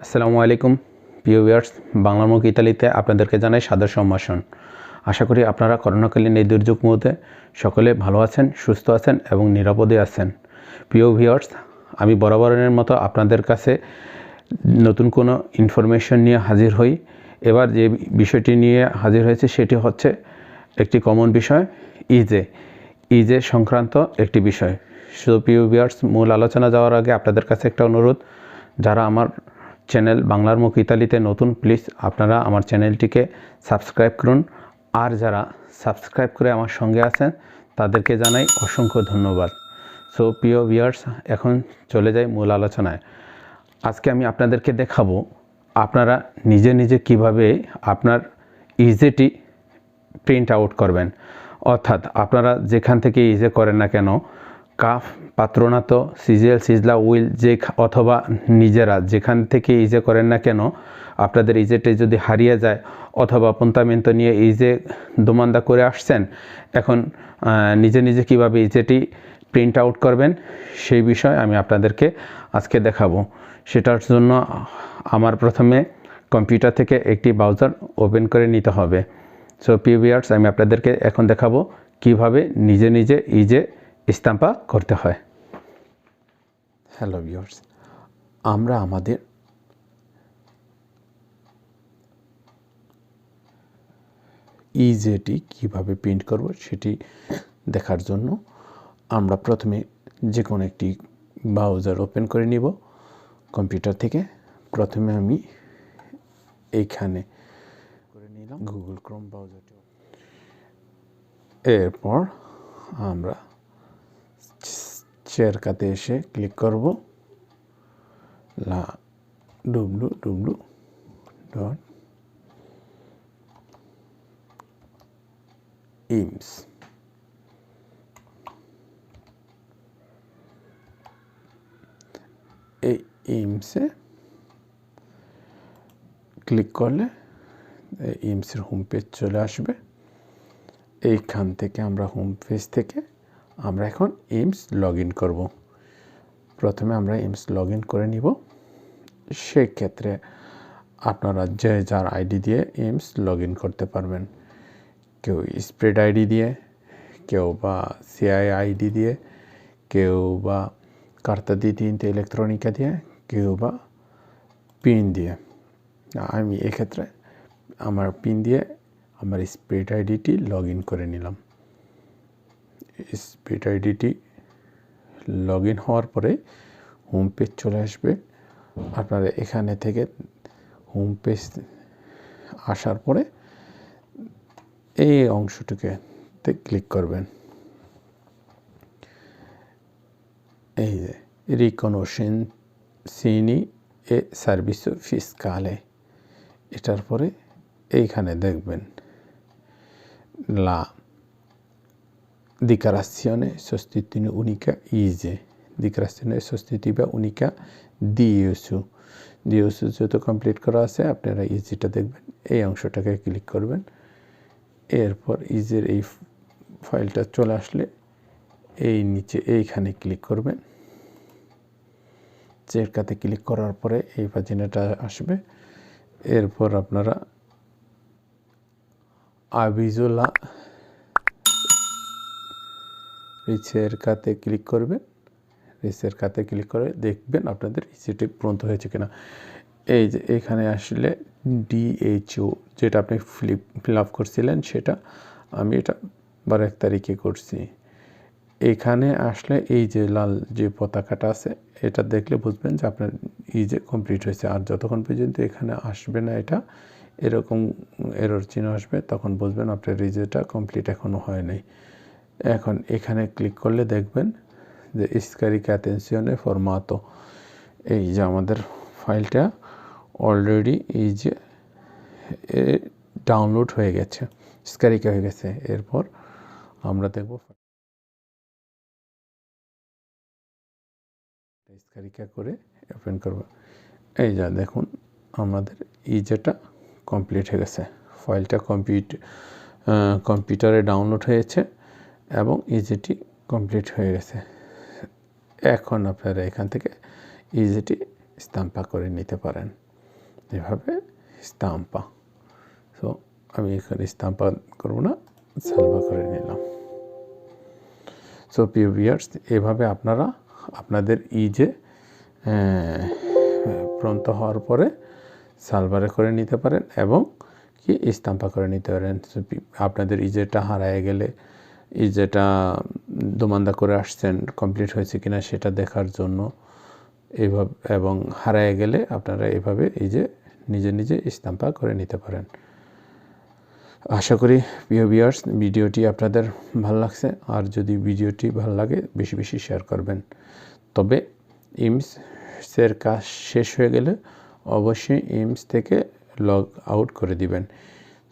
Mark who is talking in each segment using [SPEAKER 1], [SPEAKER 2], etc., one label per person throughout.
[SPEAKER 1] আসসালামু আলাইকুম প্রিয় ভিউয়ার্স, বাংলামুখ ইতালিতে আপনাদেরকে জানাই সাদর সম্ভাষণ। আশা করি আপনারা করোনাকালীন এই দুর্যোগ মুহূর্তে সকলে ভালো আছেন, সুস্থ আছেন এবং নিরাপদে আছেন। প্রিয় ভিউয়ার্স, আমি বরাবরের মতো আপনাদের কাছে নতুন কোনো ইনফরমেশন নিয়ে হাজির হই। এবার যে বিষয়টি নিয়ে হাজির হয়েছে সেটি হচ্ছে একটি কমন বিষয়, ইজে সংক্রান্ত একটি বিষয়। সো প্রিয় ভিউয়ার্স, মূল আলোচনা যাওয়ার আগে আপনাদের কাছে একটা অনুরোধ, যারা আমার চ্যানেল বাংলার মুখ ইতালিতে নতুন, প্লিজ আপনারা আমার চ্যানেলটিকে সাবস্ক্রাইব করুন। আর যারা সাবস্ক্রাইব করে আমার সঙ্গে আছেন তাদেরকে জানাই অসংখ্য ধন্যবাদ। সো প্রিয় ভিউয়ার্স, এখন চলে যাই মূল আলোচনায়। আজকে আমি আপনাদেরকে দেখাবো আপনারা নিজে নিজে কিভাবে আপনার ইজেটি প্রিন্ট আউট করবেন। অর্থাৎ আপনারা যেখান থেকে ইজে করেন না কেন, কাফ, পাত্রনাতো, সিজিএল, সিজলা, উইল যে অথবা নিজেরা যেখান থেকে ইজে করেন না কেন, আপনাদের ইজেটি যদি হারিয়ে যায় অথবা পন্তামেন্তো নিয়ে ইজে দোমান্দা করে আসছেন, এখন নিজে নিজে কীভাবে ইজেটি প্রিন্ট আউট করবেন সেই বিষয় আমি আপনাদেরকে আজকে দেখাবো। সেটার জন্য আমার প্রথমে কম্পিউটার থেকে একটি ব্রাউজার ওপেন করে নিতে হবে। সো প্রিয় ভিউয়ার্স, আমি আপনাদেরকে এখন দেখাবো কিভাবে নিজে নিজে ইজে স্টাম্পা করতে হয়। হ্যালো ভিউয়ার্স, আমরা আমাদের ইজেটি কিভাবে প্রিন্ট করব সেটি দেখার জন্য আমরা প্রথমে যে কোনো একটি ব্রাউজার ওপেন করে নিব কম্পিউটার থেকে। প্রথমে আমি এইখানে করে নিলাম গুগল ক্রোম ব্রাউজারটি। এরপর আমরা চেরকাতে এসে ক্লিক করব www.imps। এই ইমসে ক্লিক করলে ইমসের হোম পেজ চলে আসবে। এইখান থেকে আমরা হোম পেজ থেকে আমরা এখন ইমস লগ ইন করবো। প্রথমে আমরা ইমস লগ ইন করে নিব। সেক্ষেত্রে আপনারা যে যার আইডি দিয়ে ইমস লগ ইন করতে পারবেন। কেউ স্প্রেড আইডি দিয়ে, কেউ বা সিআই আইডি দিয়ে, কেউ বা কার্তা দি তিনটে ইলেকট্রনিকা দিয়ে, কেউ বা পিন দিয়ে। আমি এক্ষেত্রে আমার পিন দিয়ে আমার স্প্রেড আইডিটি লগ ইন করে নিলাম। স্প্রেড আইডিটি লগ ইন হওয়ার পরে হোম পেজ চলে আসবে। আপনারা এখানে থেকে হোম পেজ আসার পরে এই অংশটুকে ক্লিক করবেন। এই যে রিকনোসেন্সিনি এ সার্ভিসো ফিসকালে, এটার পরে এইখানে দেখবেন লা dichiarazione sostitutiva unica ISE, dichiarazione sostitutiva unica DIUSU যেহেতু কমপ্লিট করা আছে, আপনারা ইজিটা দেখবেন, এই অংশটাকে ক্লিক করবেন। এরপর ইজের এই ফাইলটা চলে আসলে এই নিচে এইখানে ক্লিক করবেন। চেরকাতে ক্লিক করার পরে এই পাজিনাটা আসবে। এরপর আপনারা আভিজোলা রিচেরকাতে ক্লিক করবেন। রিচেরকাতে ক্লিক করে দেখবেন আপনাদের ইজিটি পূরণ হয়েছে কিনা। এই যে এখানে আসলে ডিএইচও যেটা আপনি ফিল আপ করছিলেন সেটা আমি এটা 12 তারিখে করছি। এখানে আসলে এই যে লাল যে পতাকাটা আছে এটা দেখলে বুঝবেন যে আপনার ইজে কমপ্লিট হয়েছে। আর যতক্ষণ পর্যন্ত এখানে আসবে না, এটা এরকম এরর চিহ্ন আসবে, তখন বুঝবেন আপনার ইজেটা কমপ্লিট এখনও হয় নাই। এখন এখানে ক্লিক করলে দেখবেন যে স্কারিকা অ্যাটেনশনে ফরমাতো, এই যে আমাদের ফাইলটা অলরেডি এই যে ডাউনলোড হয়ে গেছে, স্কারিকা হয়ে গেছে। এরপর আমরা দেখব স্কারিকা করে ওপেন করব। এই যা দেখুন আমাদের ইজেটা কমপ্লিট হয়ে গেছে। ফাইলটা কম্পিউটারে ডাউনলোড হয়েছে এবং ইজিটি কমপ্লিট হয়ে গেছে। এখন আপনারা এখান থেকে ইজিটি স্টাম্পা করে নিতে পারেন। এভাবে স্টাম্পা। সো আমি এখানে স্টাম্পা করবো না, সালভা করে নিলাম। সো প্রিয় ভিউয়ার্স, এভাবে আপনারা আপনাদের ইজে প্রন্ত হওয়ার পরে সালভারে করে নিতে পারেন এবং কি স্টাম্পা করে নিতে পারেন। আপনাদের ইজেটা হারায় গেলে, ইজেটা দোমান্দা করে আসছেন কমপ্লিট হয়েছে কিনা সেটা দেখার জন্য এইভাবে, এবং হারায় গেলে আপনারা এভাবে ইজে নিজে নিজে স্টাম্পা করে নিতে পারেন। আশা করি প্রিয় ভিউয়ার্স ভিডিওটি আপনাদের ভালো লাগছে, আর যদি ভিডিওটি ভালো লাগে বেশি বেশি শেয়ার করবেন। তবে ইমসের কাজ শেষ হয়ে গেলে অবশ্যই ইমস থেকে লগ আউট করে দিবেন।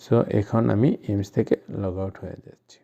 [SPEAKER 1] সো এখন আমি ইমস থেকে লগ আউট হয়ে যাচ্ছি।